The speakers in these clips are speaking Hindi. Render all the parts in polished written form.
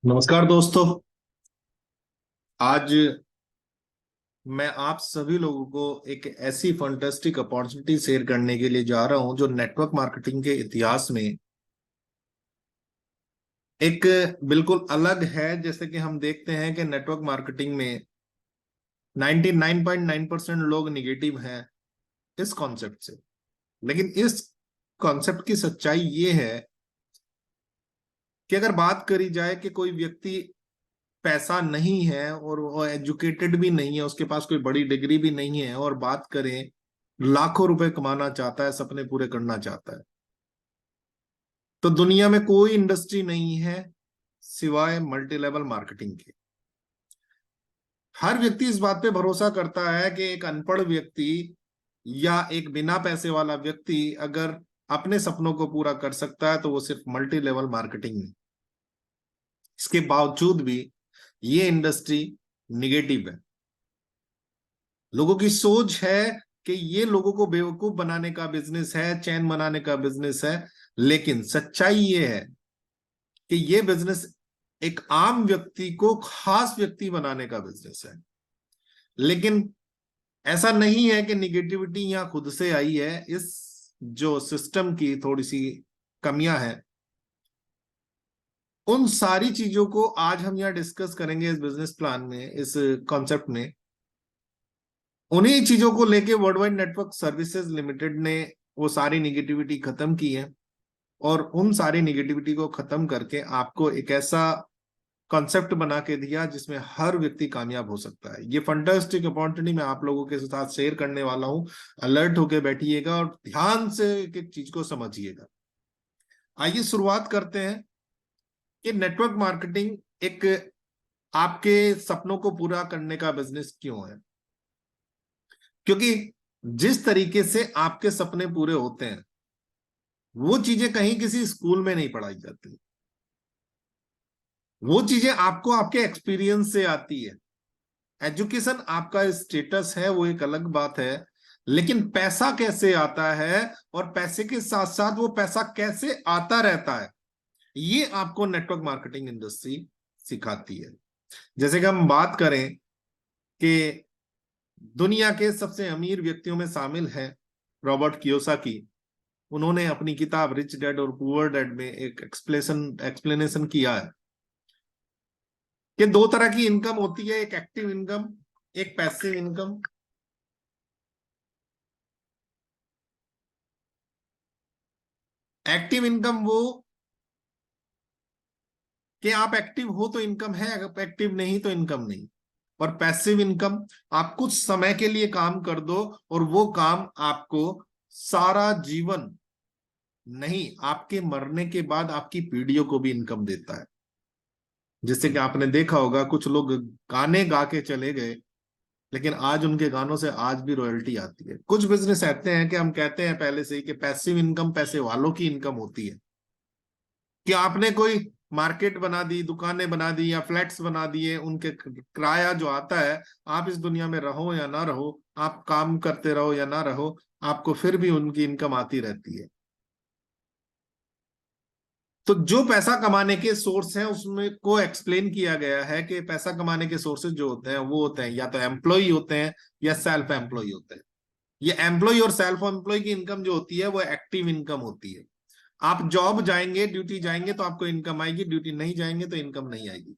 नमस्कार दोस्तों। आज मैं आप सभी लोगों को एक ऐसी फंटेस्टिक अपॉर्चुनिटी शेयर करने के लिए जा रहा हूं जो नेटवर्क मार्केटिंग के इतिहास में एक बिल्कुल अलग है। जैसे कि हम देखते हैं कि नेटवर्क मार्केटिंग में 99.9% लोग निगेटिव हैं इस कॉन्सेप्ट से। लेकिन इस कॉन्सेप्ट की सच्चाई ये है कि अगर बात करी जाए कि कोई व्यक्ति पैसा नहीं है और वो एजुकेटेड भी नहीं है, उसके पास कोई बड़ी डिग्री भी नहीं है, और बात करें लाखों रुपए कमाना चाहता है, सपने पूरे करना चाहता है, तो दुनिया में कोई इंडस्ट्री नहीं है सिवाय मल्टी लेवल मार्केटिंग के। हर व्यक्ति इस बात पे भरोसा करता है कि एक अनपढ़ व्यक्ति या एक बिना पैसे वाला व्यक्ति अगर अपने सपनों को पूरा कर सकता है तो वो सिर्फ मल्टी लेवल मार्केटिंग में। इसके बावजूद भी ये इंडस्ट्री निगेटिव है। लोगों की सोच है कि ये लोगों को बेवकूफ बनाने का बिजनेस है, चैन बनाने का बिजनेस है। लेकिन सच्चाई ये है कि ये बिजनेस एक आम व्यक्ति को खास व्यक्ति बनाने का बिजनेस है। लेकिन ऐसा नहीं है कि निगेटिविटी यहां खुद से आई है। इस जो सिस्टम की थोड़ी सी कमियां हैं, उन सारी चीजों को आज हम यहाँ डिस्कस करेंगे इस बिजनेस प्लान में, इस कॉन्सेप्ट में। उन्हीं चीजों को लेके world wide network services limited ने वो सारी निगेटिविटी खत्म की है, और उन सारी निगेटिविटी को खत्म करके आपको एक ऐसा कॉन्सेप्ट बना के दिया जिसमें हर व्यक्ति कामयाब हो सकता है। ये फंटास्टिक अपॉर्चुनिटी मैं आप लोगों के साथ शेयर करने वाला हूं। अलर्ट होके बैठिएगा और ध्यान से एक एक चीज को समझिएगा। आइए शुरुआत करते हैं कि नेटवर्क मार्केटिंग एक आपके सपनों को पूरा करने का बिजनेस क्यों है। क्योंकि जिस तरीके से आपके सपने पूरे होते हैं वो चीजें कहीं किसी स्कूल में नहीं पढ़ाई जाती। वो चीजें आपको आपके एक्सपीरियंस से आती है। एजुकेशन आपका स्टेटस है, वो एक अलग बात है। लेकिन पैसा कैसे आता है और पैसे के साथ साथ वो पैसा कैसे आता रहता है, ये आपको नेटवर्क मार्केटिंग इंडस्ट्री सिखाती है। जैसे कि हम बात करें कि दुनिया के सबसे अमीर व्यक्तियों में शामिल है रॉबर्ट कियोसाकी। उन्होंने अपनी किताब रिच डैड और पुअर डैड में एक एक्सप्लेनेशन किया है कि दो तरह की इनकम होती है, एक एक्टिव इनकम, एक पैसिव इनकम। एक्टिव इनकम वो कि आप एक्टिव हो तो इनकम है, अगर एक्टिव नहीं तो इनकम नहीं। और पैसिव इनकम, आप कुछ समय के लिए काम कर दो और वो काम आपको सारा जीवन नहीं, आपके मरने के बाद आपकी पीढ़ियों को भी इनकम देता है। जैसे कि आपने देखा होगा कुछ लोग गाने गा के चले गए, लेकिन आज उनके गानों से आज भी रॉयल्टी आती है। कुछ बिजनेस ऐसे हैं कि हम कहते हैं पहले से ही कि पैसिव इनकम पैसे वालों की इनकम होती है। कि आपने कोई मार्केट बना दी, दुकानें बना दी या फ्लैट्स बना दिए, उनके किराया जो आता है, आप इस दुनिया में रहो या ना रहो, आप काम करते रहो या ना रहो, आपको फिर भी उनकी इनकम आती रहती है। तो जो पैसा कमाने के सोर्स हैं उसमें को एक्सप्लेन किया गया है कि पैसा कमाने के सोर्सेज जो होते हैं वो होते हैं या तो एम्प्लॉय होते हैं या सेल्फ एम्प्लॉय होते हैं। ये एम्प्लॉय और सेल्फ एम्प्लॉय की इनकम जो होती है वो एक्टिव इनकम होती है। आप जॉब जाएंगे, ड्यूटी जाएंगे तो आपको इनकम आएगी, ड्यूटी नहीं जाएंगे तो इनकम नहीं आएगी।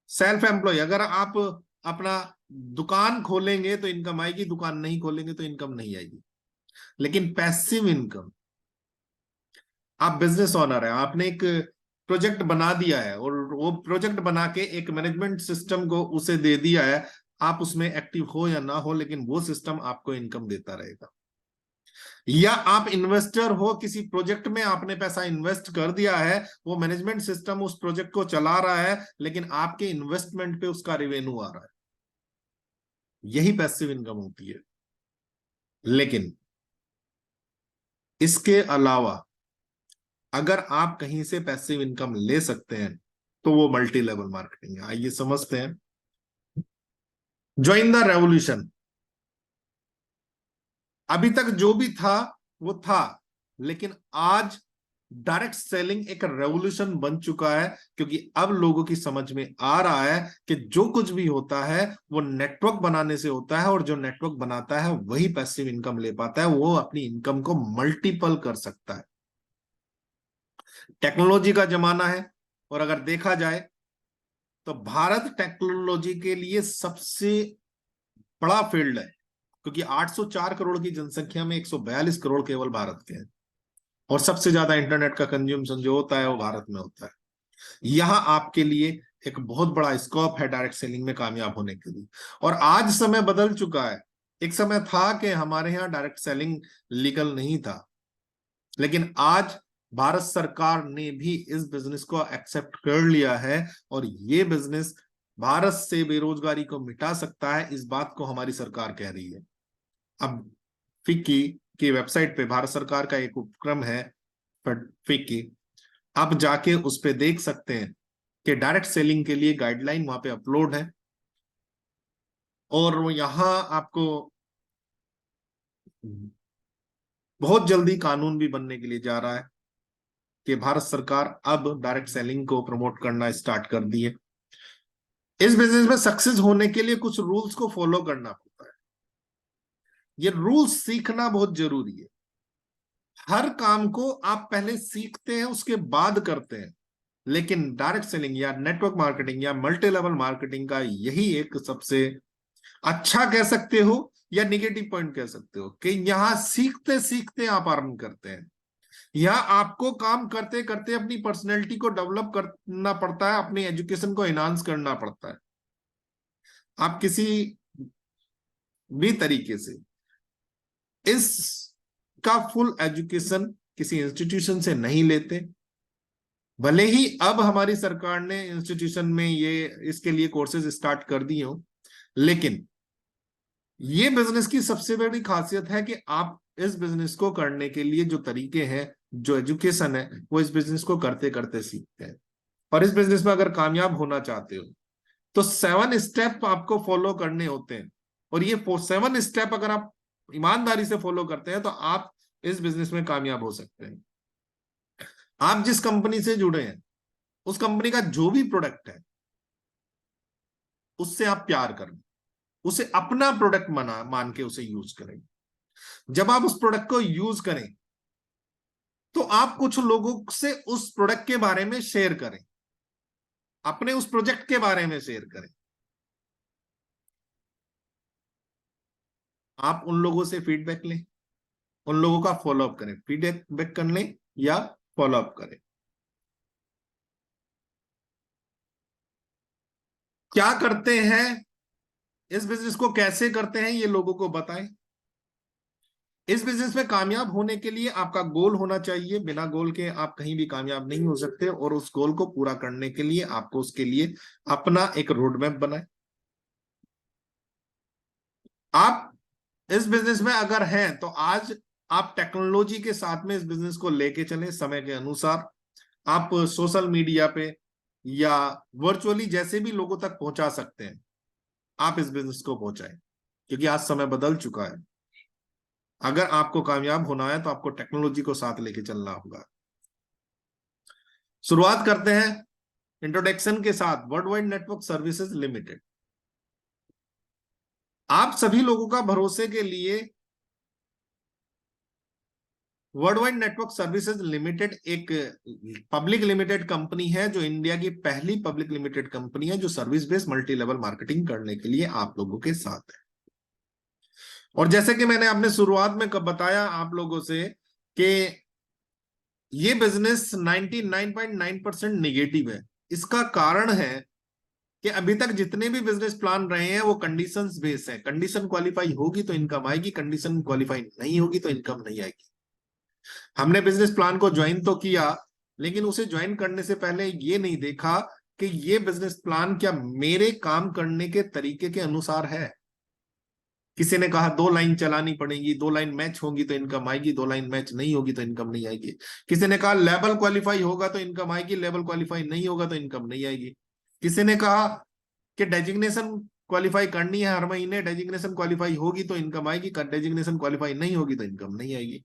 सेल्फ एम्प्लॉय, अगर आप अपना दुकान खोलेंगे तो इनकम आएगी, दुकान नहीं खोलेंगे तो इनकम नहीं आएगी। लेकिन पैसिव इनकम, आप बिजनेस ओनर है, आपने एक प्रोजेक्ट बना दिया है और वो प्रोजेक्ट बना के एक मैनेजमेंट सिस्टम को उसे दे दिया है। आप उसमें एक्टिव हो या ना हो, लेकिन वो सिस्टम आपको इनकम देता रहेगा। या आप इन्वेस्टर हो, किसी प्रोजेक्ट में आपने पैसा इन्वेस्ट कर दिया है, वो मैनेजमेंट सिस्टम उस प्रोजेक्ट को चला रहा है, लेकिन आपके इन्वेस्टमेंट पे उसका रेवेन्यू आ रहा है। यही पैसिव इनकम होती है। लेकिन इसके अलावा अगर आप कहीं से पैसिव इनकम ले सकते हैं तो वो मल्टी लेवल मार्केटिंग है। आइए समझते हैं। Join the revolution. अभी तक जो भी था वो था, लेकिन आज डायरेक्ट सेलिंग एक रेवोल्यूशन बन चुका है, क्योंकि अब लोगों की समझ में आ रहा है कि जो कुछ भी होता है वो नेटवर्क बनाने से होता है, और जो नेटवर्क बनाता है वही पैसिव इनकम ले पाता है, वो अपनी इनकम को मल्टीपल कर सकता है। टेक्नोलॉजी का जमाना है, और अगर देखा जाए तो भारत टेक्नोलॉजी के लिए सबसे बड़ा फील्ड है, क्योंकि 804 करोड़ की जनसंख्या में 142 करोड़ केवल भारत के हैं, और सबसे ज्यादा इंटरनेट का कंज्यूमशन जो होता है वो भारत में होता है। यहां आपके लिए एक बहुत बड़ा स्कोप है डायरेक्ट सेलिंग में कामयाब होने के लिए। और आज समय बदल चुका है। एक समय था कि हमारे यहाँ डायरेक्ट सेलिंग लीगल नहीं था, लेकिन आज भारत सरकार ने भी इस बिजनेस को एक्सेप्ट कर लिया है, और ये बिजनेस भारत से बेरोजगारी को मिटा सकता है, इस बात को हमारी सरकार कह रही है। अब फिक्की की वेबसाइट पे भारत सरकार का एक उपक्रम है फिक्की, आप जाके उस पे देख सकते हैं कि डायरेक्ट सेलिंग के लिए गाइडलाइन वहां पे अपलोड है, और यहां आपको बहुत जल्दी कानून भी बनने के लिए जा रहा है कि भारत सरकार अब डायरेक्ट सेलिंग को प्रमोट करना स्टार्ट कर दी है। इस बिजनेस में सक्सेस होने के लिए कुछ रूल्स को फॉलो करना पड़ता है। ये रूल्स सीखना बहुत जरूरी है। हर काम को आप पहले सीखते हैं उसके बाद करते हैं, लेकिन डायरेक्ट सेलिंग या नेटवर्क मार्केटिंग या मल्टी लेवल मार्केटिंग का यही एक सबसे अच्छा कह सकते हो या निगेटिव पॉइंट कह सकते हो कि यहां सीखते सीखते आप अर्न करते हैं। यहां आपको काम करते करते अपनी पर्सनैलिटी को डेवलप करना पड़ता है, अपनी एजुकेशन को एनहांस करना पड़ता है। आप किसी भी तरीके से इसका फुल एजुकेशन किसी इंस्टीट्यूशन से नहीं लेते, भले ही अब हमारी सरकार ने इंस्टीट्यूशन में ये इसके लिए कोर्सेज स्टार्ट कर दिए हो, लेकिन ये बिजनेस की सबसे बड़ी खासियत है कि आप इस बिजनेस को करने के लिए जो तरीके हैं, जो एजुकेशन है, वो इस बिजनेस को करते करते सीखते हैं। और इस बिजनेस में अगर कामयाब होना चाहते हो तो 7 स्टेप आपको फॉलो करने होते हैं, और ये 7 स्टेप अगर आप ईमानदारी से फॉलो करते हैं तो आप इस बिजनेस में कामयाब हो सकते हैं। आप जिस कंपनी से जुड़े हैं उस कंपनी का जो भी प्रोडक्ट है उससे आप प्यार करें, उसे अपना प्रोडक्ट मान के उसे यूज करें। जब आप उस प्रोडक्ट को यूज करें तो आप कुछ लोगों से उस प्रोडक्ट के बारे में शेयर करें, अपने उस प्रोजेक्ट के बारे में शेयर करें। आप उन लोगों से फीडबैक लें, उन लोगों का फॉलोअप करें, फीडबैक कर लें या फॉलोअप करें। क्या करते हैं, इस बिजनेस को कैसे करते हैं, ये लोगों को बताएं। इस बिजनेस में कामयाब होने के लिए आपका गोल होना चाहिए। बिना गोल के आप कहीं भी कामयाब नहीं हो सकते, और उस गोल को पूरा करने के लिए आपको उसके लिए अपना एक रोड मैप बनाए। आप इस बिजनेस में अगर हैं तो आज आप टेक्नोलॉजी के साथ में इस बिजनेस को लेके चलें समय के अनुसार। आप सोशल मीडिया पे या वर्चुअली जैसे भी लोगों तक पहुंचा सकते हैं, आप इस बिजनेस को पहुंचाएं, क्योंकि आज समय बदल चुका है। अगर आपको कामयाब होना है तो आपको टेक्नोलॉजी को साथ लेके चलना होगा। शुरुआत करते हैं इंट्रोडक्शन के साथ। World wide network services limited आप सभी लोगों का भरोसे के लिए world wide network services limited एक पब्लिक लिमिटेड कंपनी है, जो इंडिया की पहली पब्लिक लिमिटेड कंपनी है जो service based multi level marketing करने के लिए आप लोगों के साथ है। और जैसे कि मैंने अपने शुरुआत में कब बताया आप लोगों से कि ये बिजनेस 99.9% निगेटिव है। इसका कारण है कि अभी तक जितने भी बिजनेस प्लान रहे हैं वो कंडीशंस बेस्ड है। कंडीशन क्वालिफाई होगी तो इनकम आएगी, कंडीशन क्वालिफाई नहीं होगी तो इनकम नहीं आएगी। हमने बिजनेस प्लान को ज्वाइन तो किया, लेकिन उसे ज्वाइन करने से पहले ये नहीं देखा कि ये बिजनेस प्लान क्या मेरे काम करने के तरीके के अनुसार है। किसी ने कहा 2 लाइन चलानी पड़ेगी, 2 लाइन मैच होगी तो इनकम आएगी, 2 लाइन मैच नहीं होगी तो इनकम नहीं आएगी। किसी ने कहा लेवल क्वालिफाई होगा तो इनकम आएगी, लेवल क्वालिफाई नहीं होगा तो इनकम नहीं आएगी। किसी ने कहा कि डेजिग्नेशन क्वालिफाई करनी है हर महीने, डेजिग्नेशन क्वालिफाई होगी तो इनकम आएगी, डेजिग्नेशन क्वालिफाई नहीं होगी तो इनकम नहीं आएगी।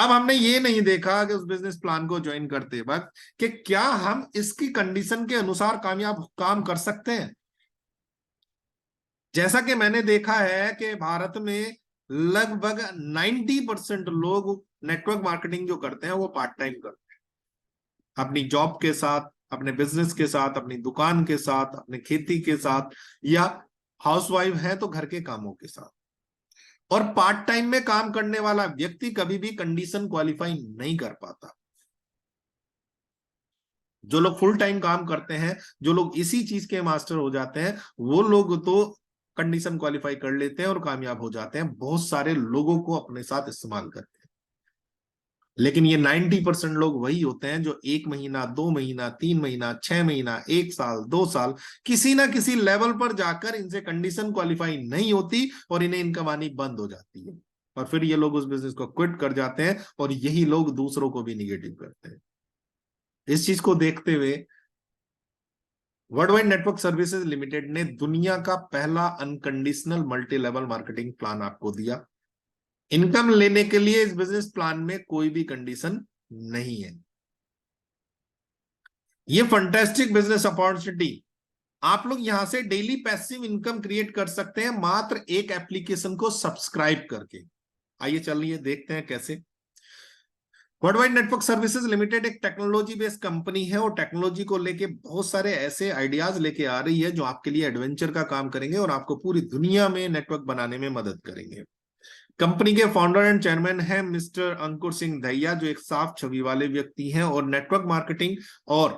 अब हमने ये नहीं देखा कि उस बिजनेस प्लान को ज्वाइन करते वक्त कि क्या हम इसकी कंडीशन के अनुसार कामयाब काम कर सकते हैं। जैसा कि मैंने देखा है कि भारत में लगभग 90% लोग नेटवर्क मार्केटिंग जो करते हैं वो पार्ट टाइम करते हैं, अपनी जॉब के साथ, अपने बिजनेस के साथ, अपनी दुकान के साथ, अपने खेती के साथ, या हाउसवाइफ है तो घर के कामों के साथ। और पार्ट टाइम में काम करने वाला व्यक्ति कभी भी कंडीशन क्वालिफाई नहीं कर पाता। जो लोग फुल टाइम काम करते हैं, जो लोग इसी चीज के मास्टर हो जाते हैं, वो लोग तो कंडीशन क्वालिफाई कर लेते हैं और कामयाब हो जाते हैं, बहुत सारे लोगों को अपने साथ इस्तेमाल करते हैं। लेकिन ये 90% लोग वही होते हैं जो 1 महीना, 2 महीना, 3 महीना, 6 महीना, 1 साल, 2 साल किसी ना किसी लेवल पर जाकर इनसे कंडीशन क्वालिफाई नहीं होती और इन्हें इनकम आनी बंद हो जाती है, और फिर ये लोग उस बिजनेस को क्विट कर जाते हैं, और यही लोग दूसरों को भी निगेटिव करते हैं। इस चीज को देखते हुए world wide network services limited ने दुनिया का पहला unconditional multi level marketing plan आपको दिया। इनकम लेने के लिए इस बिजनेस प्लान में कोई भी कंडीशन नहीं है। ये फंटेस्टिक बिजनेस अपॉर्चुनिटी, आप लोग यहां से डेली पैसिव इनकम क्रिएट कर सकते हैं मात्र एक एप्लीकेशन को सब्सक्राइब करके। आइए चलिए देखते हैं कैसे। World wide network services limited एक टेक्नोलॉजी बेस्ड कंपनी है और टेक्नोलॉजी को लेके बहुत सारे ऐसे आइडियाज लेके आ रही है जो आपके लिए एडवेंचर का काम करेंगे और आपको पूरी दुनिया में नेटवर्क बनाने में मदद करेंगे। कंपनी के फाउंडर एंड चेयरमैन हैं मिस्टर अंकुर सिंह दहिया, जो एक साफ छवि वाले व्यक्ति हैं और नेटवर्क मार्केटिंग और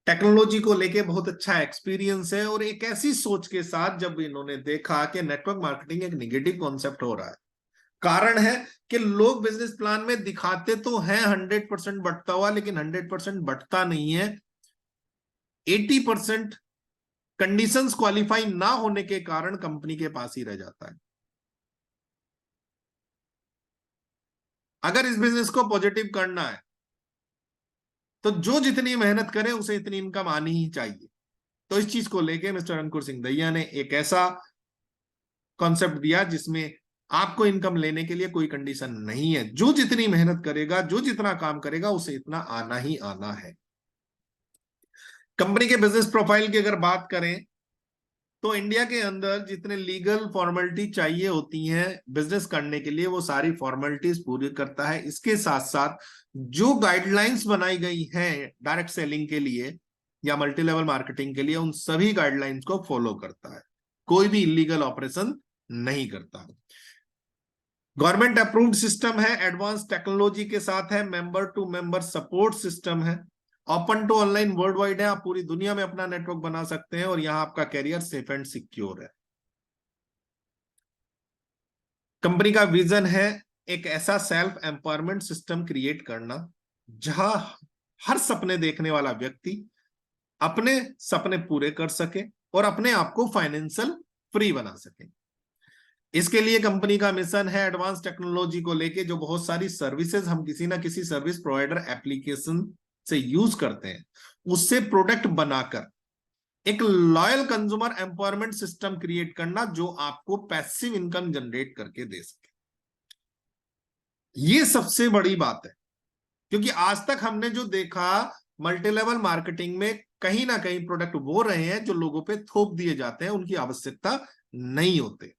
टेक्नोलॉजी को लेके बहुत अच्छा एक्सपीरियंस है। और एक ऐसी सोच के साथ जब इन्होंने देखा कि नेटवर्क मार्केटिंग एक निगेटिव कॉन्सेप्ट हो रहा है, कारण है कि लोग बिजनेस प्लान में दिखाते तो हैं 100% बढ़ता हुआ, लेकिन 100% बढ़ता नहीं है। 80% कंडीशंस क्वालिफाई ना होने के कारण कंपनी के पास ही रह जाता है। अगर इस बिजनेस को पॉजिटिव करना है तो जो जितनी मेहनत करे उसे इतनी इनकम आनी ही चाहिए। तो इस चीज को लेके मिस्टर अंकुर सिंह दहिया ने एक ऐसा कॉन्सेप्ट दिया जिसमें आपको इनकम लेने के लिए कोई कंडीशन नहीं है, जो जितनी मेहनत करेगा, जो जितना काम करेगा, उसे इतना आना ही आना है। कंपनी के बिजनेस प्रोफाइल की अगर बात करें तो इंडिया के अंदर जितने लीगल फॉर्मेलिटी चाहिए होती हैं बिजनेस करने के लिए, वो सारी फॉर्मेलिटीज पूरी करता है। इसके साथ साथ जो गाइडलाइंस बनाई गई हैं डायरेक्ट सेलिंग के लिए या मल्टी लेवल मार्केटिंग के लिए, उन सभी गाइडलाइंस को फॉलो करता है, कोई भी इलीगल ऑपरेशन नहीं करता। गवर्नमेंट अप्रूव्ड सिस्टम है, एडवांस टेक्नोलॉजी के साथ है, member to member support system है, open to online world wide है, आप पूरी दुनिया में अपना नेटवर्क बना सकते हैं और यहां आपका कैरियर सेफ एंड सिक्योर है। कंपनी का विजन है एक ऐसा सेल्फ एम्पावरमेंट सिस्टम क्रिएट करना जहां हर सपने देखने वाला व्यक्ति अपने सपने पूरे कर सके और अपने आप को फाइनेंशियल फ्री बना सके। इसके लिए कंपनी का मिशन है एडवांस टेक्नोलॉजी को लेके जो बहुत सारी सर्विसेज हम किसी ना किसी सर्विस प्रोवाइडर एप्लीकेशन से यूज करते हैं, उससे प्रोडक्ट बनाकर एक loyal consumer empowerment system create करना जो आपको पैसिव इनकम जनरेट करके दे सके। ये सबसे बड़ी बात है, क्योंकि आज तक हमने जो देखा मल्टी लेवल मार्केटिंग में कहीं ना कहीं प्रोडक्ट वो रहे हैं जो लोगों पे थोप दिए जाते हैं, उनकी आवश्यकता नहीं होते।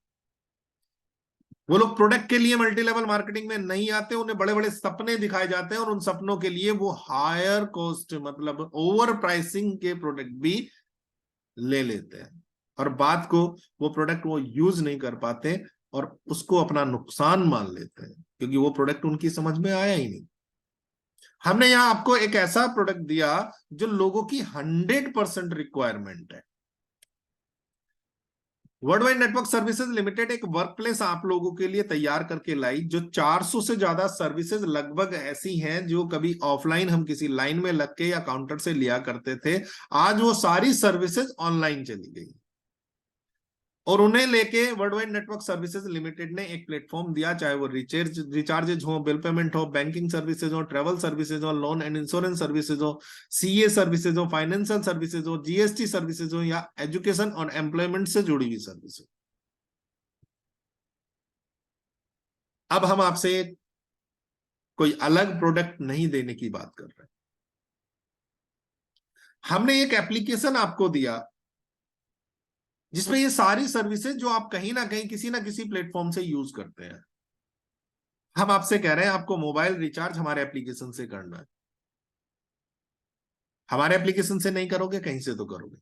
वो लोग प्रोडक्ट के लिए मल्टी लेवल मार्केटिंग में नहीं आते, उन्हें बड़े बड़े सपने दिखाए जाते हैं और उन सपनों के लिए वो हायर कॉस्ट मतलब ओवर प्राइसिंग के प्रोडक्ट भी ले लेते हैं, और बात को वो प्रोडक्ट वो यूज नहीं कर पाते और उसको अपना नुकसान मान लेते हैं, क्योंकि वो प्रोडक्ट उनकी समझ में आया ही नहीं। हमने यहां आपको एक ऐसा प्रोडक्ट दिया जो लोगों की 100% रिक्वायरमेंट है। World wide network services limited एक वर्क प्लेस आप लोगों के लिए तैयार करके लाई, जो 400 से ज्यादा सर्विसेज लगभग ऐसी हैं जो कभी ऑफलाइन हम किसी लाइन में लग के या काउंटर से लिया करते थे, आज वो सारी सर्विसेज ऑनलाइन चली गई और उन्हें लेके world wide network services limited ने एक प्लेटफॉर्म दिया, चाहे वो रिचार्जेज हो, बिल पेमेंट हो, बैंकिंग सर्विसेज हो, ट्रेवल सर्विसेज हो, लोन एंड इंश्योरेंस सर्विसेज हो, सीए सर्विसेज हो, फाइनेंशियल सर्विसेज हो, जीएसटी सर्विसेज हो, या एजुकेशन और एम्प्लॉयमेंट से जुड़ी हुई सर्विस हो। अब हम आपसे कोई अलग प्रोडक्ट नहीं देने की बात कर रहे हैं। हमने एक एप्लीकेशन आपको दिया जिसमें ये सारी सर्विसेज जो आप कहीं ना किसी प्लेटफॉर्म से यूज करते हैं, हम आपसे कह रहे हैं आपको मोबाइल रिचार्ज हमारे एप्लीकेशन से करना है। हमारे एप्लीकेशन से नहीं करोगे, कहीं से तो करोगे।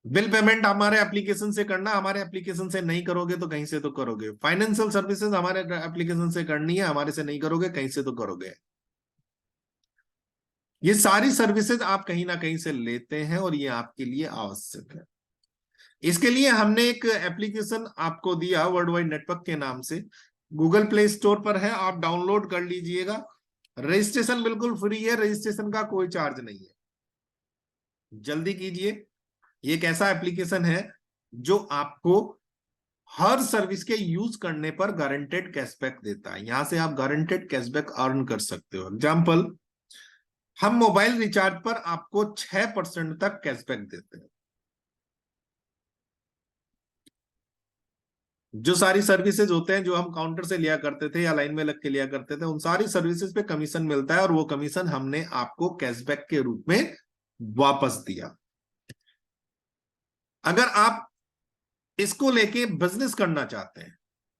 बिल पेमेंट हमारे एप्लीकेशन से करना, हमारे एप्लीकेशन से नहीं करोगे तो कहीं से तो करोगे। फाइनेंशियल सर्विसेज हमारे एप्लीकेशन से करनी है, हमारे से नहीं करोगे, कहीं से तो करोगे। ये सारी सर्विसेज आप कहीं ना कहीं से लेते हैं और ये आपके लिए आवश्यक है। इसके लिए हमने एक एप्लीकेशन आपको दिया वर्ल्ड वाइड नेटवर्क के नाम से, गूगल प्ले स्टोर पर है, आप डाउनलोड कर लीजिएगा। रजिस्ट्रेशन बिल्कुल फ्री है, रजिस्ट्रेशन का कोई चार्ज नहीं है, जल्दी कीजिए। ये एक ऐसा एप्लीकेशन है जो आपको हर सर्विस के यूज करने पर गारंटेड कैशबैक देता है। यहां से आप गारंटेड कैशबैक अर्न कर सकते हो। एग्जाम्पल, हम मोबाइल रिचार्ज पर आपको 6% तक कैशबैक देते हैं। जो सारी सर्विसेज होते हैं जो हम काउंटर से लिया करते थे या लाइन में लग के लिया करते थे, उन सारी सर्विसेज पे कमीशन मिलता है और वो कमीशन हमने आपको कैशबैक के रूप में वापस दिया। अगर आप इसको लेके बिजनेस करना चाहते हैं,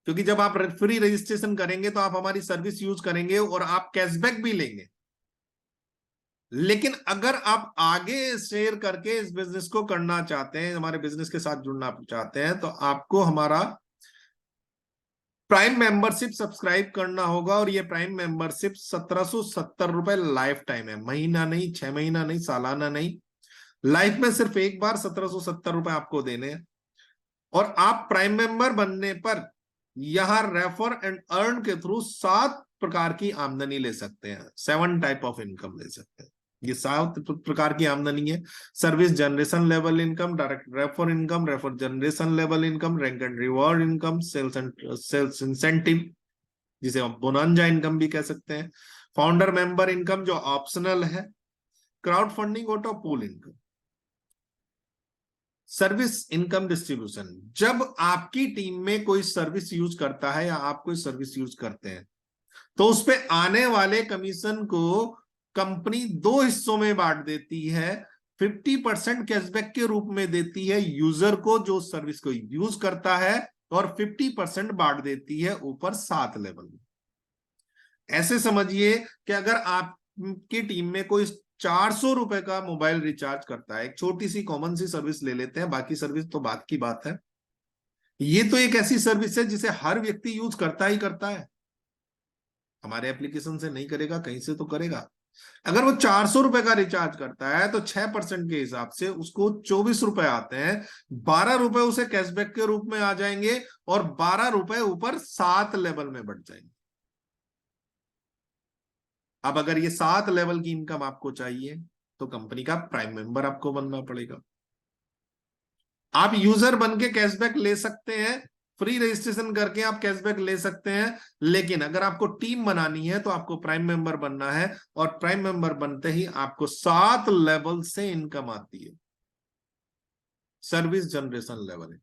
क्योंकि जब आप फ्री रजिस्ट्रेशन करेंगे तो आप हमारी सर्विस यूज करेंगे और आप कैशबैक भी लेंगे, लेकिन अगर आप आगे शेयर करके इस बिजनेस को करना चाहते हैं, हमारे बिजनेस के साथ जुड़ना चाहते हैं, तो आपको हमारा प्राइम मेंबरशिप सब्सक्राइब करना होगा। और ये प्राइम मेंबरशिप 1770 रुपए लाइफ टाइम है, महीना नहीं, 6 महीना नहीं, सालाना नहीं, लाइफ में सिर्फ एक बार 1770 रुपए आपको देने हैं। और आप प्राइम मेंबर बनने पर यहां रेफर एंड अर्न के थ्रू 7 प्रकार की आमदनी ले सकते हैं, 7 टाइप ऑफ इनकम ले सकते हैं। ये 7 प्रकार की आमदनी है। Service generation level income, direct refer income, refer generation level income, rank and reward income, sales incentive जिसे हम बोनांजा इनकम भी कह सकते हैं, फाउंडर मेंबर इनकम जो ऑप्शनल है, crowd funding auto pool income, service income distribution. जब आपकी टीम में कोई सर्विस यूज करता है या आप कोई सर्विस यूज करते हैं तो उस पे आने वाले कमीशन को कंपनी 2 हिस्सों में बांट देती है। 50% कैशबैक के रूप में देती है यूजर को जो सर्विस को यूज करता है, और 50% बांट देती है ऊपर 7 लेवल में। ऐसे समझिए कि अगर आपकी टीम में कोई 400 रुपए का मोबाइल रिचार्ज करता है, एक छोटी सी कॉमन सी सर्विस ले लेते हैं, बाकी सर्विस तो बात की बात है, ये तो एक ऐसी सर्विस है जिसे हर व्यक्ति यूज करता ही करता है। हमारे एप्लीकेशन से नहीं करेगा, कहीं से तो करेगा। अगर वो 400 रुपए का रिचार्ज करता है तो 6% के हिसाब से उसको 24 रुपए आते हैं। 12 रुपए उसे कैशबैक के रूप में आ जाएंगे और 12 रुपए ऊपर 7 लेवल में बढ़ जाएंगे। अब अगर ये 7 लेवल की इनकम आपको चाहिए तो कंपनी का प्राइम मेंबर आपको बनना पड़ेगा। आप यूजर बन के कैशबैक ले सकते हैं, फ्री रजिस्ट्रेशन करके आप कैशबैक ले सकते हैं, लेकिन अगर आपको टीम बनानी है तो आपको प्राइम मेंबर बनना है। और प्राइम मेंबर बनते ही आपको 7 लेवल से इनकम आती है। सर्विस जनरेशन लेवल,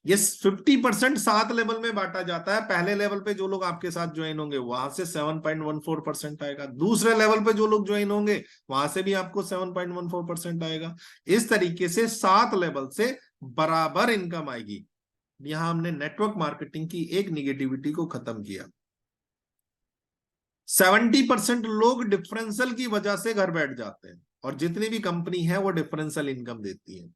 ये 50% 7 लेवल में बांटा जाता है। पहले लेवल पे जो लोग आपके साथ ज्वाइन होंगे वहां से 7.14% आएगा, दूसरे लेवल पे जो लोग ज्वाइन होंगे वहां से भी आपको 7.14% आएगा। इस तरीके से 7 लेवल से बराबर इनकम आएगी। यहां हमने नेटवर्क मार्केटिंग की एक निगेटिविटी को खत्म किया। 70% लोग डिफरेंशियल की वजह से घर बैठ जाते हैं, और जितनी भी कंपनी है वो डिफरेंशियल इनकम देती है।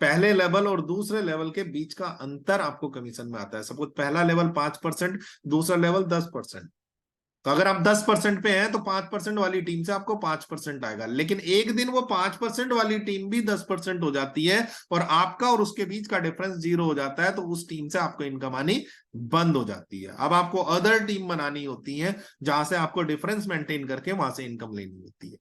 पहले लेवल और दूसरे लेवल के बीच का अंतर आपको कमीशन में आता है। सपोज पहला लेवल 5%, दूसरा लेवल 10%। तो अगर आप 10% पे हैं तो 5% वाली टीम से आपको 5% आएगा, लेकिन एक दिन वो 5% वाली टीम भी 10% हो जाती है और आपका और उसके बीच का डिफरेंस 0 हो जाता है, तो उस टीम से आपको इनकम आनी बंद हो जाती है। अब आपको अदर टीम बनानी होती है जहां से आपको डिफरेंस मेंटेन करके वहां से इनकम लेनी होती है।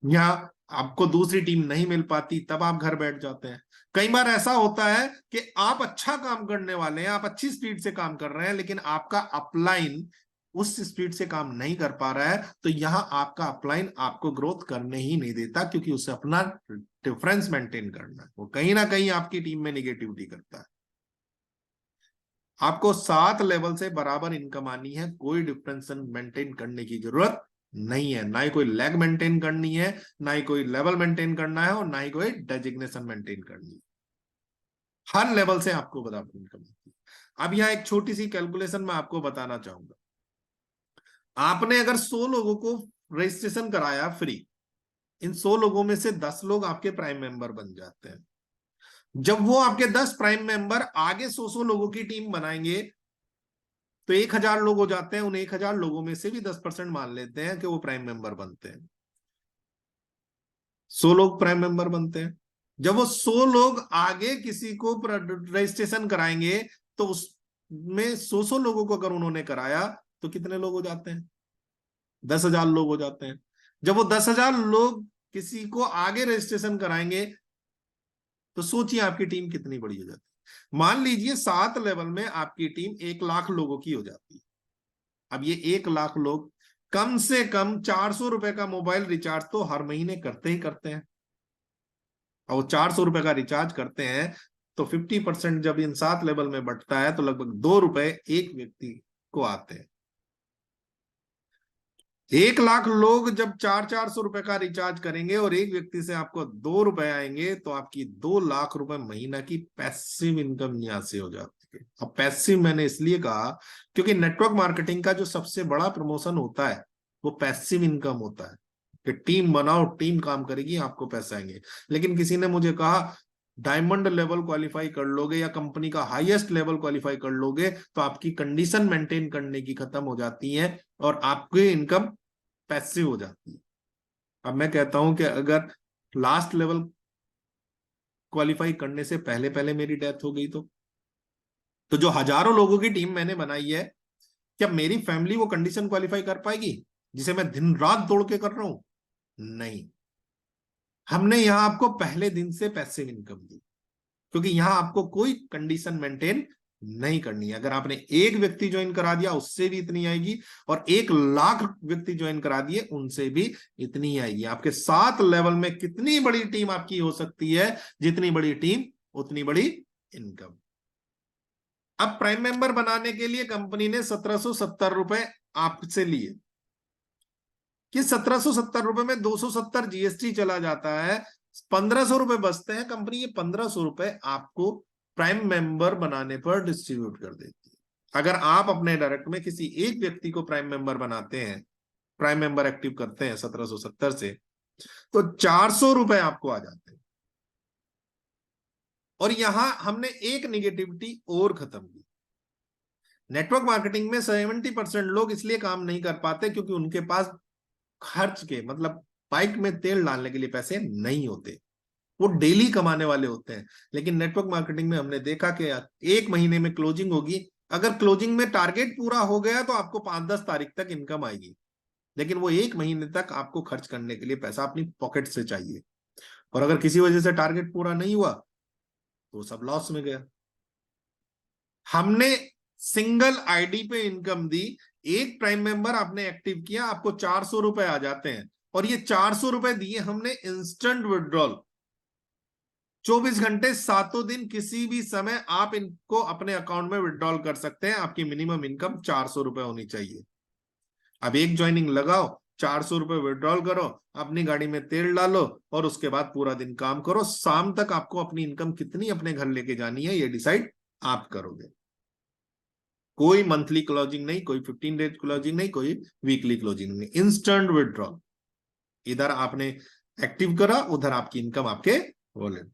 या आपको दूसरी टीम नहीं मिल पाती, तब आप घर बैठ जाते हैं। कई बार ऐसा होता है कि आप अच्छा काम करने वाले हैं, आप अच्छी स्पीड से काम कर रहे हैं, लेकिन आपका अपलाइन उस स्पीड से काम नहीं कर पा रहा है, तो यहां आपका अपलाइन आपको ग्रोथ करने ही नहीं देता, क्योंकि उसे अपना डिफरेंस मेंटेन करना है। वो कहीं ना कहीं आपकी टीम में निगेटिविटी करता है। आपको 7 लेवल से बराबर इनकम आनी है, कोई डिफरेंस मेंटेन करने की जरूरत नहीं है, ना ही कोई लैग मेंटेन करनी है, ना ही कोई लेवल मेंटेन करना है, और ना ही कोई डेजिग्नेशन मेंटेन करनी है। हर लेवल से आपको बराबर इनकम आती है। अब यहाँ एक छोटी सी कैलकुलेशन मैं आपको बताना चाहूंगा। आपने अगर 100 लोगों को रजिस्ट्रेशन कराया फ्री, इन 100 लोगों में से 10 लोग आपके प्राइम मेंबर बन जाते हैं। जब वो आपके 10 प्राइम मेंबर आगे 100 लोगों की टीम बनाएंगे, तो 1000 लोग हो जाते हैं। उन 1000 लोगों में से भी 10% मान लेते हैं कि वो प्राइम मेंबर बनते हैं। 100 लोग प्राइम मेंबर बनते हैं। जब वो 100 लोग आगे किसी को रजिस्ट्रेशन कराएंगे, तो उसमें 100 लोगों को अगर उन्होंने कराया, तो कितने लोग हो जाते हैं? 10,000 लोग हो जाते हैं। जब वो 10,000 लोग किसी को आगे रजिस्ट्रेशन कराएंगे, तो सोचिए आपकी टीम कितनी बड़ी हो जाती है। मान लीजिए 7 लेवल में आपकी टीम 1 लाख लोगों की हो जाती है। अब ये 1 लाख लोग कम से कम 400 रुपए का मोबाइल रिचार्ज तो हर महीने करते ही करते हैं। और वो 400 रुपए का रिचार्ज करते हैं, तो 50% जब इन 7 लेवल में बंटता है, तो लगभग 2 रुपए एक व्यक्ति को आते हैं। 1 लाख लोग जब 400 रुपए का रिचार्ज करेंगे और एक व्यक्ति से आपको 2 रुपए आएंगे, तो आपकी 2 लाख रुपए महीना की पैसिव इनकम यहाँ से हो जाती है। अब पैसिव मैंने इसलिए कहा क्योंकि नेटवर्क मार्केटिंग का जो सबसे बड़ा प्रमोशन होता है, वो पैसिव इनकम होता है कि टीम बनाओ, टीम काम करेगी, आपको पैसे आएंगे। लेकिन किसी ने मुझे कहा डायमंड लेवल क्वालिफाई कर लोगे या कंपनी का हाईएस्ट लेवल क्वालिफाई कर लोगे, तो आपकी कंडीशन मेंटेन करने की खत्म हो जाती है और आपकी इनकम पैसिव हो जाती है। अब मैं कहता हूं कि अगर लास्ट लेवल क्वालिफाई करने से पहले पहले मेरी डेथ हो गई, तो जो हजारों लोगों की टीम मैंने बनाई है, क्या मेरी फैमिली वो कंडीशन क्वालिफाई कर पाएगी जिसे मैं दिन रात दौड़ के कर रहा हूं? नहीं। हमने यहां आपको पहले दिन से पैसिव इनकम दी, क्योंकि यहां आपको कोई कंडीशन मेंटेन नहीं करनी है। अगर आपने एक व्यक्ति ज्वाइन करा दिया, उससे भी इतनी आएगी, और 1 लाख व्यक्ति ज्वाइन करा दिए, उनसे भी इतनी आएगी। आपके 7 लेवल में कितनी बड़ी टीम आपकी हो सकती है? जितनी बड़ी टीम उतनी बड़ी इनकम। अब प्राइम मेंबर बनाने के लिए कंपनी ने 1770 रुपए आपसे लिए, कि 1770 रुपए में 270 जीएसटी चला जाता है, 1500 रुपए बचते हैं। कंपनी ये 1500 रुपए आपको प्राइम मेंबर बनाने पर डिस्ट्रीब्यूट कर देती है। अगर आप अपने डायरेक्ट में किसी एक व्यक्ति को प्राइम मेंबर बनाते हैं, प्राइम मेंबर एक्टिव करते हैं 1770 से, तो 400 रुपए आपको आ जाते हैं। और यहां हमने एक निगेटिविटी और खत्म की। नेटवर्क मार्केटिंग में 70% लोग इसलिए काम नहीं कर पाते क्योंकि उनके पास खर्च के मतलब बाइक में तेल डालने के लिए पैसे नहीं होते। वो डेली कमाने वाले होते हैं। लेकिन नेटवर्क मार्केटिंग में हमने देखा कि एक महीने में क्लोजिंग होगी, अगर क्लोजिंग में टारगेट पूरा हो गया तो आपको 5-10 तारीख तक इनकम आएगी, लेकिन वो एक महीने तक आपको खर्च करने के लिए पैसा अपनी पॉकेट से चाहिए। और अगर किसी वजह से टारगेट पूरा नहीं हुआ, तो सब लॉस में गया। हमने सिंगल आईडी पे इनकम दी। एक प्राइम मेंबर आपने एक्टिव किया, आपको 400 रुपए आ जाते हैं। और ये 400 रुपए दिए हमने इंस्टेंट विड्रॉल, 24 घंटे 7 दिन किसी भी समय आप इनको अपने अकाउंट में विड्रॉल कर सकते हैं। आपकी मिनिमम इनकम 400 रुपए होनी चाहिए। अब एक ज्वाइनिंग लगाओ, 400 रुपए विड्रॉल करो, अपनी गाड़ी में तेल डालो, और उसके बाद पूरा दिन काम करो। शाम तक आपको अपनी इनकम कितनी अपने घर लेके जानी है, ये डिसाइड आप करोगे। कोई मंथली क्लोजिंग नहीं, कोई 15 डेज क्लोजिंग नहीं, कोई वीकली क्लोजिंग नहीं, इंस्टेंट विड्रॉल। इधर आपने एक्टिव करा, उधर आपकी इनकम आपके वॉलेट।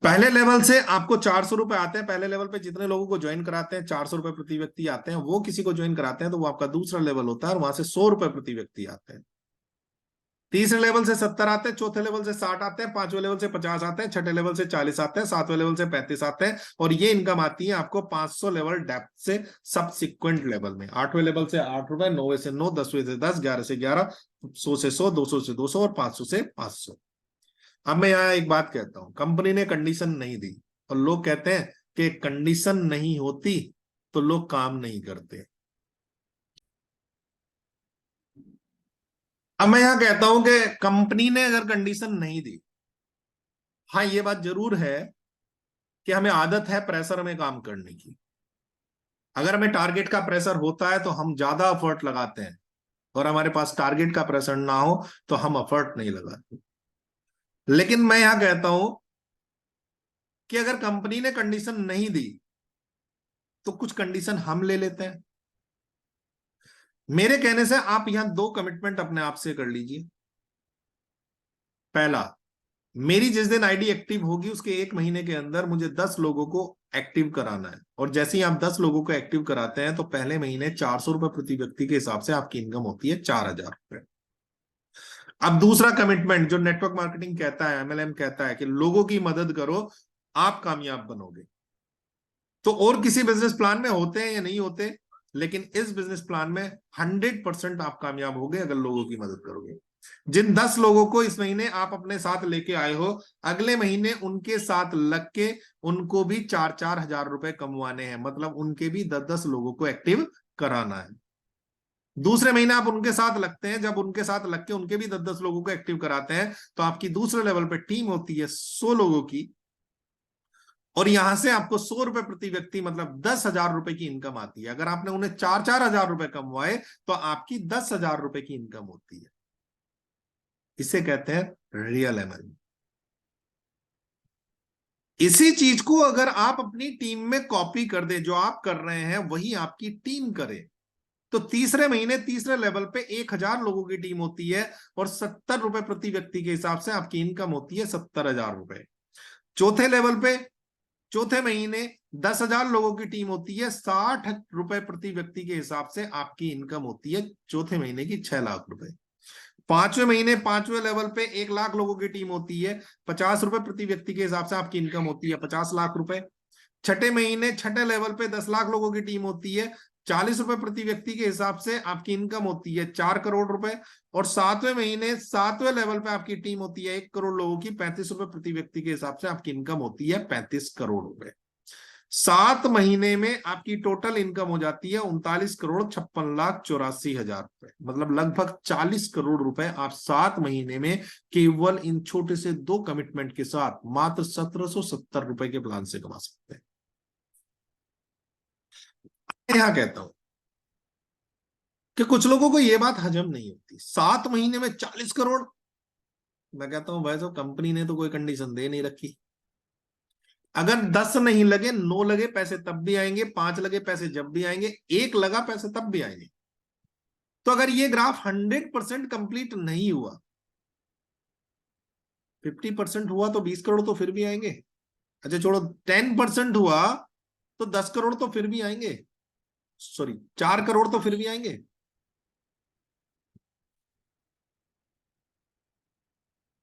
पहले लेवल से आपको 400 रुपए आते हैं। पहले लेवल पे जितने लोगों को ज्वाइन कराते हैं 400 रुपए प्रति व्यक्ति आते हैं। वो किसी को ज्वाइन कराते हैं तो वो आपका दूसरा लेवल होता है, और वहां से 100 रुपए प्रति व्यक्ति आते हैं। तीसरे लेवल से 70 आते हैं, चौथे लेवल से 60 आते हैं, पांचवें लेवल से 50 आते हैं, छठे लेवल से 40 आते हैं, सातवें लेवल से 35 आते हैं। और ये इनकम आती है आपको 500 लेवल डेप्थ से सबसिक्वेंट लेवल में। 8वें लेवल से 8 रुपए, 9वें से 9, 10वें से 10, 11 से 11, 100 से 100, 200 से 200 और 500 से 500। अब मैं यहाँ एक बात कहता हूं, कंपनी ने कंडीशन नहीं दी और लोग कहते हैं कि कंडीशन नहीं होती तो लोग काम नहीं करते। अब मैं यहां कहता हूं कि कंपनी ने अगर कंडीशन नहीं दी, हाँ ये बात जरूर है कि हमें आदत है प्रेशर में काम करने की। अगर हमें टारगेट का प्रेशर होता है तो हम ज्यादा एफर्ट लगाते हैं, और हमारे पास टारगेट का प्रेशर ना हो तो हम एफर्ट नहीं लगाते। लेकिन मैं यहां कहता हूं कि अगर कंपनी ने कंडीशन नहीं दी तो कुछ कंडीशन हम ले लेते हैं। मेरे कहने से आप यहां दो कमिटमेंट अपने आप से कर लीजिए। पहला, मेरी जिस दिन आईडी एक्टिव होगी उसके 1 महीने के अंदर मुझे 10 लोगों को एक्टिव कराना है, और जैसे ही आप 10 लोगों को एक्टिव कराते हैं तो पहले महीने 400 रुपए प्रति व्यक्ति के हिसाब से आपकी इनकम होती है 4000 रुपए। अब दूसरा कमिटमेंट जो नेटवर्क मार्केटिंग कहता है, एमएलएम कहता है कि लोगों की मदद करो, आप कामयाब बनोगे। तो और किसी बिजनेस प्लान में होते हैं या नहीं होते, लेकिन इस बिजनेस प्लान में 100% आप कामयाब होगे अगर लोगों की मदद करोगे। जिन 10 लोगों को इस महीने आप अपने साथ लेके आए हो, अगले महीने उनके साथ लग के उनको भी 4-4 हजार रुपए कमवाने हैं, मतलब उनके भी 10-10 लोगों को एक्टिव कराना है। दूसरे महीने आप उनके साथ लगते हैं, जब उनके साथ लग के उनके भी 10-10 लोगों को एक्टिव कराते हैं तो आपकी दूसरे लेवल पे टीम होती है 100 लोगों की, और यहां से आपको 100 रुपए प्रति व्यक्ति मतलब 10 हजार रुपए की इनकम आती है। अगर आपने उन्हें 4-4 हजार रुपए कमवाए तो आपकी 10 हजार रुपए की इनकम होती है। इसे कहते हैं रियल एमएल। इसी चीज को अगर आप अपनी टीम में कॉपी कर दे, जो आप कर रहे हैं वही आपकी टीम करे, तो तीसरे महीने तीसरे लेवल पे 1 हजार लोगों की टीम होती है, और 70 रुपए प्रति व्यक्ति के हिसाब से आपकी इनकम होती है 70 हजार रुपए। चौथे लेवल पे चौथे महीने 10 हजार लोगों की टीम होती है, 60 रुपए प्रति व्यक्ति के हिसाब से आपकी इनकम होती है चौथे महीने की 6 लाख रुपए। पांचवें महीने पांचवें लेवल पे 1 लाख लोगों की टीम होती है, 50 रुपए प्रति व्यक्ति के हिसाब से आपकी इनकम होती है 50 लाख रुपए। छठे महीने छठे लेवल पे 10 लाख लोगों की टीम होती है, 40 रुपए प्रति व्यक्ति के हिसाब से आपकी इनकम होती है 4 करोड़ रुपए। और सातवें महीने सातवें लेवल पे आपकी टीम होती है 1 करोड़ लोगों की, 35 रुपए प्रति व्यक्ति के हिसाब से आपकी इनकम होती है 35 करोड़ रुपए। 7 महीने में आपकी टोटल इनकम हो जाती है 39 करोड़ 56 लाख 84 हजार रुपए, मतलब लगभग 40 करोड़ रुपए आप 7 महीने में केवल इन छोटे से दो कमिटमेंट के साथ मात्र 1770 रुपए के प्लान से कमा सकते हैं। यहां कहता हूं कि कुछ लोगों को यह बात हजम नहीं होती, 7 महीने में 40 करोड़। मैं कहता हूं भाई साहब, कंपनी ने तो कोई कंडीशन दे नहीं रखी। अगर 10 नहीं लगे, 9 लगे, पैसे तब भी आएंगे, 5 लगे पैसे जब भी आएंगे, 1 लगा पैसे तब भी आएंगे। तो अगर ये ग्राफ 100% कंप्लीट नहीं हुआ, 50% हुआ तो 20 करोड़ तो फिर भी आएंगे। अच्छा छोड़ो, 10% हुआ तो 10 करोड़ तो फिर भी आएंगे, सॉरी 4 करोड़ तो फिर भी आएंगे।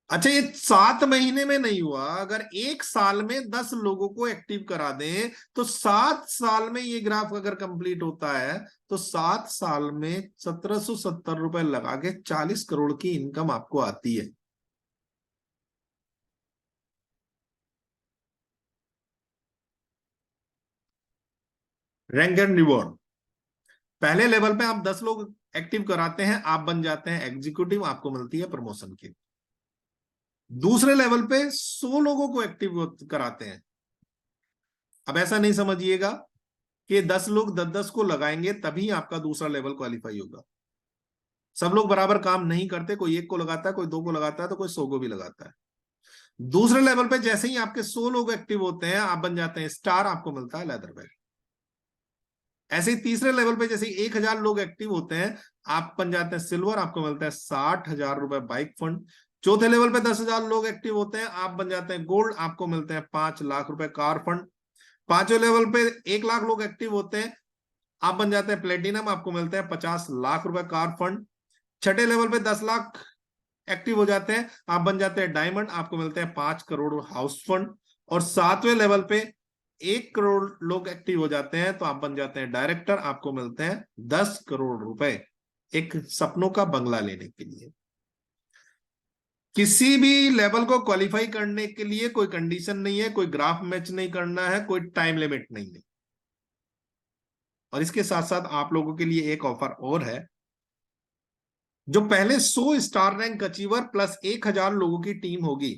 अच्छा, ये 7 महीने में नहीं हुआ, अगर 1 साल में 10 लोगों को एक्टिव करा दें तो 7 साल में ये ग्राफ अगर कंप्लीट होता है तो 7 साल में 1770 रुपए लगा के 40 करोड़ की इनकम आपको आती है। रैंक एंड रिवॉर्ड, पहले लेवल पे आप 10 लोग एक्टिव कराते हैं, आप बन जाते हैं एग्जीक्यूटिव, आपको मिलती है प्रमोशन की। दूसरे लेवल पे 100 लोगों को एक्टिव कराते हैं। अब ऐसा नहीं समझिएगा कि 10 लोग 10-10 को लगाएंगे तभी आपका दूसरा लेवल क्वालिफाई होगा। सब लोग बराबर काम नहीं करते, कोई 1 को लगाता है, कोई 2 को लगाता है, तो कोई 100 को भी लगाता है। दूसरे लेवल पे जैसे ही आपके 100 लोग एक्टिव होते हैं, आप बन जाते हैं स्टार, आपको मिलता है लेदर बैग। ऐसे ही तीसरे लेवल पे जैसे 1 हजार लोग एक्टिव होते हैं, आप बन जाते हैं सिल्वर, आपको मिलता है 60 हजार रुपए बाइक फंड। चौथे लेवल पे 10 हजार लोग एक्टिव होते हैं, आप बन जाते हैं गोल्ड, आपको मिलते हैं 5 लाख रुपए कार फंड। पांचवें लेवल पे 1 लाख लोग एक्टिव होते हैं, आप बन जाते हैं प्लेटिनम, आपको मिलते हैं 50 लाख रुपए कार फंड। छठे लेवल पे 10 लाख एक्टिव हो जाते हैं, आप बन जाते हैं डायमंड, आपको मिलते हैं 5 करोड़ हाउस फंड। और सातवें लेवल पे 1 करोड़ लोग एक्टिव हो जाते हैं तो आप बन जाते हैं डायरेक्टर, आपको मिलते हैं 10 करोड़ रुपए एक सपनों का बंगला लेने के लिए। किसी भी लेवल को क्वालिफाई करने के लिए कोई कंडीशन नहीं है, कोई ग्राफ मैच नहीं करना है, कोई टाइम लिमिट नहीं है। और इसके साथ साथ आप लोगों के लिए एक ऑफर और है, जो पहले 100 स्टार रैंक अचीवर प्लस 1 हजार लोगों की टीम होगी,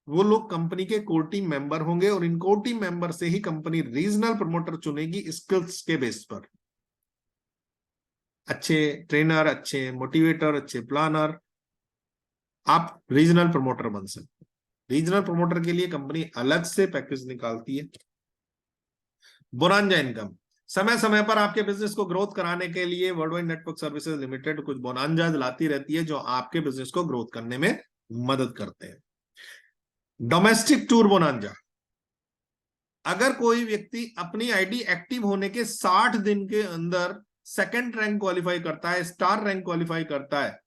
वो लोग कंपनी के कोर टीम मेंबर होंगे और इन कोर टीम मेंबर से ही कंपनी रीजनल प्रमोटर चुनेगी स्किल्स के बेस पर। अच्छे ट्रेनर, अच्छे मोटिवेटर, अच्छे प्लानर, आप रीजनल प्रमोटर बन सकते हैं। रीजनल प्रमोटर के लिए कंपनी अलग से पैकेज निकालती है। बोनांजा इनकम, समय समय पर आपके बिजनेस को ग्रोथ कराने के लिए world wide network services limited कुछ बोनांजा लाती रहती है जो आपके बिजनेस को ग्रोथ करने में मदद करते हैं। डोमेस्टिक टूर बोनांजा, अगर कोई व्यक्ति अपनी आईडी एक्टिव होने के 60 दिन के अंदर सेकंड रैंक क्वालिफाई करता है, स्टार रैंक क्वालिफाई करता है,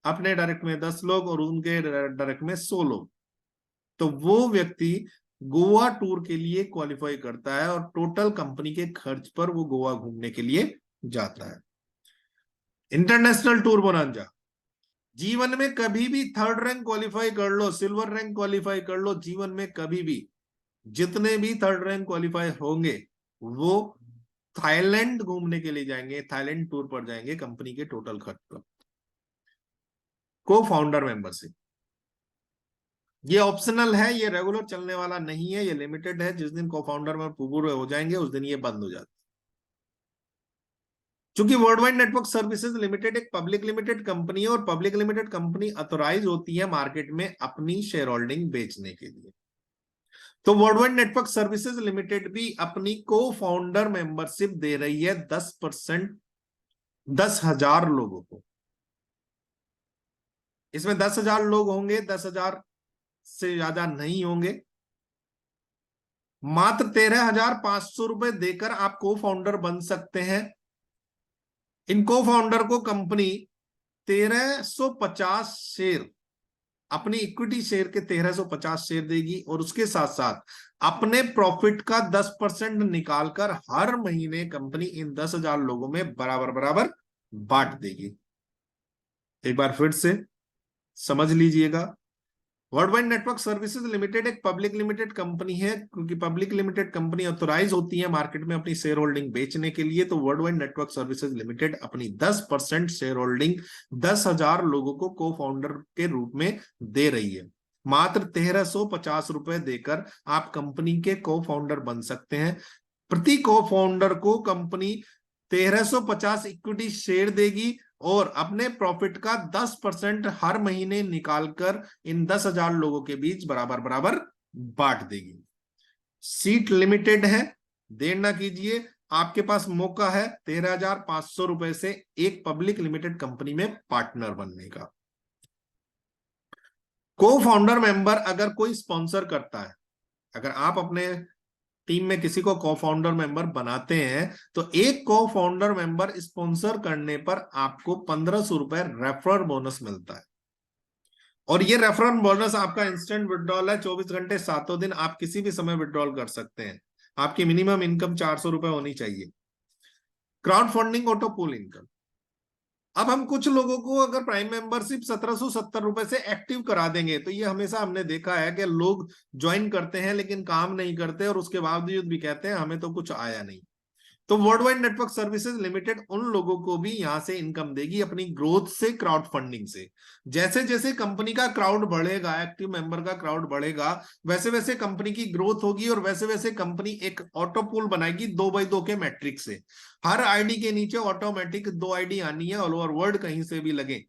अपने डायरेक्ट में 10 लोग और उनके डायरेक्ट में 100 लोग, तो वो व्यक्ति गोवा टूर के लिए क्वालिफाई करता है और टोटल कंपनी के खर्च पर वो गोवा घूमने के लिए जाता है। इंटरनेशनल टूर बोनांजा, जीवन में कभी भी थर्ड रैंक क्वालिफाई कर लो, सिल्वर रैंक क्वालिफाई कर लो, जीवन में कभी भी जितने भी थर्ड रैंक क्वालिफाई होंगे वो थाईलैंड घूमने के लिए जाएंगे, थाईलैंड टूर पर जाएंगे कंपनी के टोटल खर्च पर। को फाउंडर मेंबरशिप, ये ऑप्शनल है, ये रेगुलर चलने वाला नहीं है, ये लिमिटेड है। जिस दिन को फाउंडर में पूरे हो जाएंगे उस दिन ये बंद हो जाता है। चूंकि world wide network services limited एक पब्लिक लिमिटेड कंपनी है और पब्लिक लिमिटेड कंपनी ऑथोराइज होती है मार्केट में अपनी शेयर होल्डिंग बेचने के लिए, तो world wide network services limited भी अपनी को फाउंडर मेंबरशिप दे रही है 10%, 10,000 लोगों को। इसमें 10,000 लोग होंगे, 10,000 से ज्यादा नहीं होंगे। मात्र 13,500 रुपए देकर आप को फाउंडर बन सकते हैं। इन को फाउंडर को कंपनी 1350 शेयर, अपनी इक्विटी शेयर के 1350 शेयर देगी और उसके साथ साथ अपने प्रॉफिट का 10% निकालकर हर महीने कंपनी इन 10,000 लोगों में बराबर बराबर बांट देगी। एक बार फिर से समझ लीजिएगा, world wide network services limited एक पब्लिक लिमिटेड कंपनी है, क्योंकि पब्लिक लिमिटेड कंपनी ऑथोराइज होती है मार्केट में अपनी शेयर होल्डिंग बेचने के लिए, तो world wide network services limited अपनी 10% शेयर होल्डिंग 10,000 लोगों को को फाउंडर के रूप में दे रही है। मात्र 1350 रुपए देकर आप कंपनी के को फाउंडर बन सकते हैं। प्रति को फाउंडर को कंपनी 1350 इक्विटी शेयर देगी और अपने प्रॉफिट का 10% हर महीने निकालकर इन 10,000 लोगों के बीच बराबर बराबर बांट देगी। सीट लिमिटेड है, देर ना कीजिए, आपके पास मौका है 13,500 रुपए से एक पब्लिक लिमिटेड कंपनी में पार्टनर बनने का। को फाउंडर मेंबर अगर कोई स्पॉन्सर करता है, अगर आप अपने टीम में किसी को को फाउंडर मेंबर बनाते हैं तो एक को फाउंडर मेंबर स्पॉन्सर करने पर आपको 1,500 रुपए रेफरल बोनस मिलता है। और ये रेफरल बोनस आपका इंस्टेंट विड्रॉल है, 24 घंटे 7 दिन आप किसी भी समय विड्रॉल कर सकते हैं। आपकी मिनिमम इनकम 400 रुपए होनी चाहिए। Crowd funding auto pool income, अब हम कुछ लोगों को अगर प्राइम मेंबरशिप 1,770 रुपए से एक्टिव करा देंगे, तो ये हमेशा हमने देखा है कि लोग ज्वाइन करते हैं लेकिन काम नहीं करते और उसके बावजूद भी कहते हैं हमें तो कुछ आया नहीं। तो world wide network services limited उन लोगों को भी यहां से इनकम देगी अपनी ग्रोथ से, क्राउड फंडिंग से। जैसे जैसे कंपनी का क्राउड बढ़ेगा, एक्टिव मेंबर का क्राउड बढ़ेगा, वैसे वैसे कंपनी की ग्रोथ होगी और वैसे वैसे कंपनी एक ऑटो पूल बनाएगी 2x2 के मैट्रिक से। हर आईडी के नीचे ऑटोमेटिक 2 आईडी आनी है, ऑल ओवर वर्ल्ड कहीं से भी लगे,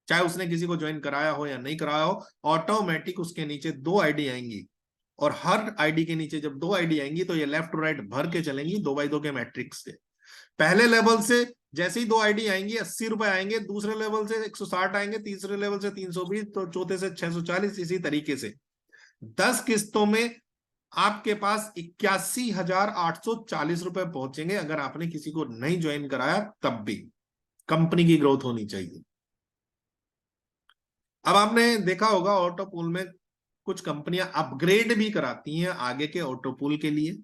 चाहे उसने किसी को ज्वाइन कराया हो या नहीं कराया हो, ऑटोमेटिक उसके नीचे 2 आईडी आएंगी। और हर आईडी के नीचे जब 2 आईडी आएंगी तो ये लेफ्ट टू राइट भर के चलेंगी 2x2 के मैट्रिक्स से। पहले लेवल से जैसे ही 2 आईडी आएंगी 80 रुपए आएंगे, दूसरे लेवल से 160 आएंगे, तीसरे लेवल से 320, तो चौथे से 640, इसी तरीके से 10 किस्तों में आपके पास 81,840 रुपए पहुंचेंगे अगर आपने किसी को नहीं ज्वाइन कराया तब भी। कंपनी की ग्रोथ होनी चाहिए। अब आपने देखा होगा ऑटो पूल में कुछ कंपनियां अपग्रेड भी कराती हैं आगे के ऑटो पूल के लिए,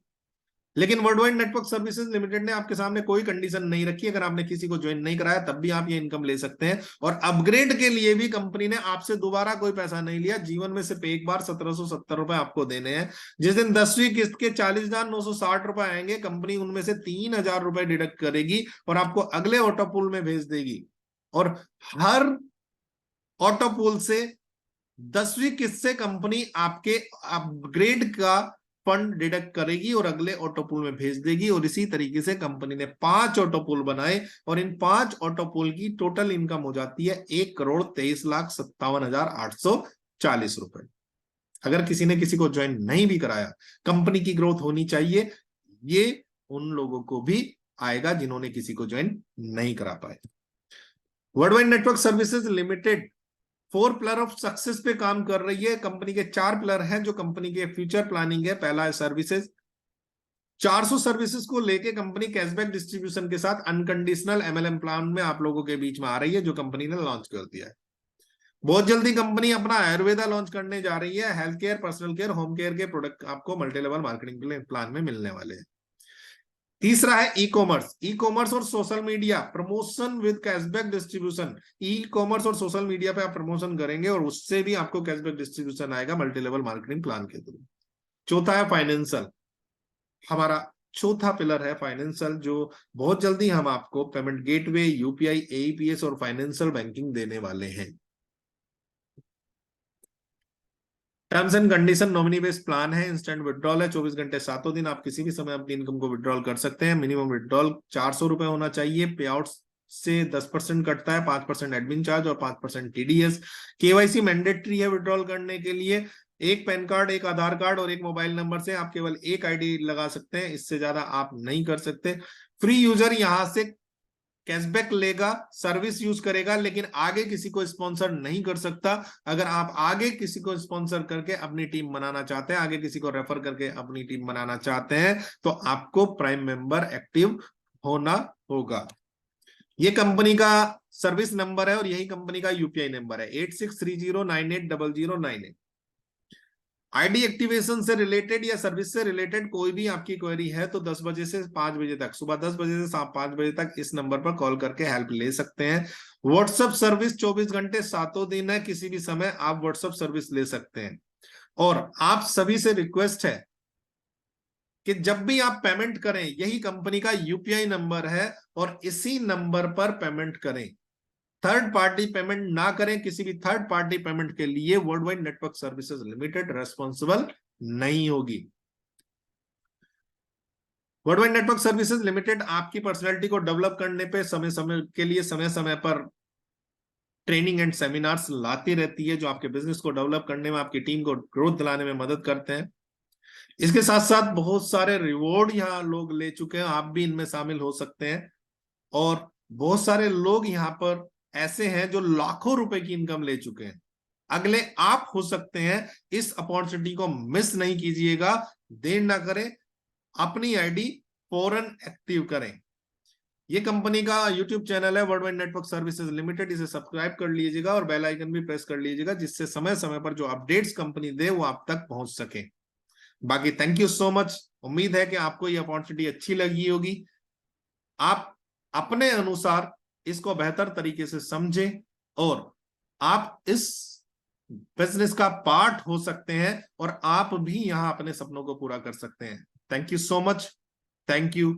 लेकिन world wide network services limited ने आपके सामने कोई कंडीशन नहीं रखी। अगर आपने किसी को ज्वाइन नहीं कराया तब भी आप ये इनकम ले सकते हैं। और अपग्रेड के लिए भी कंपनी ने आपसे दोबारा कोई पैसा नहीं लिया, जीवन में सिर्फ एक बार 1,770 रुपए आपको देने हैं। जिस दिन 10वीं किस्त के 40,960 रुपए आएंगे, कंपनी उनमें से 3,000 रुपए डिडक्ट करेगी और आपको अगले ऑटो पूल में भेज देगी। और हर ऑटो पूल से 10वीं किस्त से कंपनी आपके अपग्रेड का फंड डिडक्ट करेगी और अगले ऑटो पूल में भेज देगी। और इसी तरीके से कंपनी ने 5 ऑटो पूल बनाए और इन 5 ऑटो पूल की टोटल इनकम हो जाती है 1,23,57,840 रुपए। अगर किसी ने किसी को ज्वाइन नहीं भी कराया, कंपनी की ग्रोथ होनी चाहिए, ये उन लोगों को भी आएगा जिन्होंने किसी को ज्वाइन नहीं करा पाए। Worldwide network services limited 4 pillar of success पे काम कर रही है। कंपनी के 4 पिलर हैं जो कंपनी के फ्यूचर प्लानिंग है। पहला है सर्विसेज। 400 सर्विसेज को लेके कंपनी कैशबैक डिस्ट्रीब्यूशन के साथ अनकंडीशनल एमएलएम प्लान में आप लोगों के बीच में आ रही है, जो कंपनी ने लॉन्च कर दिया है। बहुत जल्दी कंपनी अपना आयुर्वेदा लॉन्च करने जा रही है। Health care, personal care, home care के प्रोडक्ट आपको मल्टी लेवल मार्केटिंग प्लान में मिलने वाले हैं। तीसरा है ई कॉमर्स। ई कॉमर्स और social media promotion with cashback distribution. E commerce और सोशल मीडिया पे आप प्रमोशन करेंगे और उससे भी आपको कैशबैक डिस्ट्रीब्यूशन आएगा मल्टी लेवल मार्केटिंग प्लान के थ्रू। चौथा है फाइनेंशियल। हमारा चौथा पिलर है फाइनेंशियल, जो बहुत जल्दी हम आपको पेमेंट गेटवे, यूपीआई, एईपीएस और फाइनेंशियल बैंकिंग देने वाले हैं। Terms and condition nominee based plan है। इंस्टेंट विड्रॉल है, 24 घंटे 7 दिन आप किसी भी समय अपनी इनकम को विड्रॉल कर सकते हैं। मिनिमम विड्रॉल 400 रुपए होना चाहिए। पे आउट से 10% कटता है, 5% एडमिन चार्ज और 5% टीडीएस। केवाईसी मैंडेटरी है विड्रॉल करने के लिए। एक पैन कार्ड, एक आधार कार्ड और एक मोबाइल नंबर से आप केवल एक आईडी लगा सकते हैं, इससे ज्यादा आप नहीं कर सकते। फ्री यूजर यहां से कैशबैक लेगा, सर्विस यूज करेगा, लेकिन आगे किसी को स्पॉन्सर नहीं कर सकता। अगर आप आगे किसी को स्पॉन्सर करके अपनी टीम बनाना चाहते हैं, आगे किसी को रेफर करके अपनी टीम बनाना चाहते हैं, तो आपको प्राइम मेंबर एक्टिव होना होगा। ये कंपनी का सर्विस नंबर है और यही कंपनी का यूपीआई नंबर है 8630980098। आईडी एक्टिवेशन से रिलेटेड या सर्विस से रिलेटेड कोई भी आपकी क्वेरी है तो 10 बजे से 5 बजे तक, सुबह 10 बजे से शाम 5 बजे तक इस नंबर पर कॉल करके हेल्प ले सकते हैं। व्हाट्सएप सर्विस 24 घंटे 7 दिन है, किसी भी समय आप व्हाट्सएप सर्विस ले सकते हैं। और आप सभी से रिक्वेस्ट है कि जब भी आप पेमेंट करें, यही कंपनी का यूपीआई नंबर है और इसी नंबर पर पेमेंट करें। थर्ड पार्टी पेमेंट ना करें। किसी भी थर्ड पार्टी पेमेंट के लिए worldwide network services limited responsible नहीं होगी। वर्ल्डवाइड नेटवर्क सर्विसेज लिमिटेड आपकी पर्सनैलिटी को डेवलप करने पे समय समय पर ट्रेनिंग एंड सेमिनार्स लाती रहती है, जो आपके बिजनेस को डेवलप करने में, आपकी टीम को ग्रोथ दिलाने में मदद करते हैं। इसके साथ साथ बहुत सारे रिवॉर्ड यहाँ लोग ले चुके हैं, आप भी इनमें शामिल हो सकते हैं। और बहुत सारे लोग यहाँ पर ऐसे हैं जो लाखों रुपए की इनकम ले चुके हैं। अगले आप हो सकते हैं। इस अपॉर्चुनिटी को मिस नहीं कीजिएगा, देर ना करें, अपनी आईडी फौरन एक्टिव करें। ये कंपनी का यूट्यूब चैनल है वर्ल्डवाइड नेटवर्क सर्विसेज लिमिटेड, इसे सब्सक्राइब कर लीजिएगा और बेल आइकन भी प्रेस कर लीजिएगा, जिससे समय समय पर जो अपडेट्स कंपनी दे वो आप तक पहुंच सके। बाकी थैंक यू सो मच। उम्मीद है कि आपको ये अपॉर्चुनिटी अच्छी लगी होगी। आप अपने अनुसार इसको बेहतर तरीके से समझें और आप इस बिजनेस का पार्ट हो सकते हैं और आप भी यहां अपने सपनों को पूरा कर सकते हैं। Thank you so much. Thank you.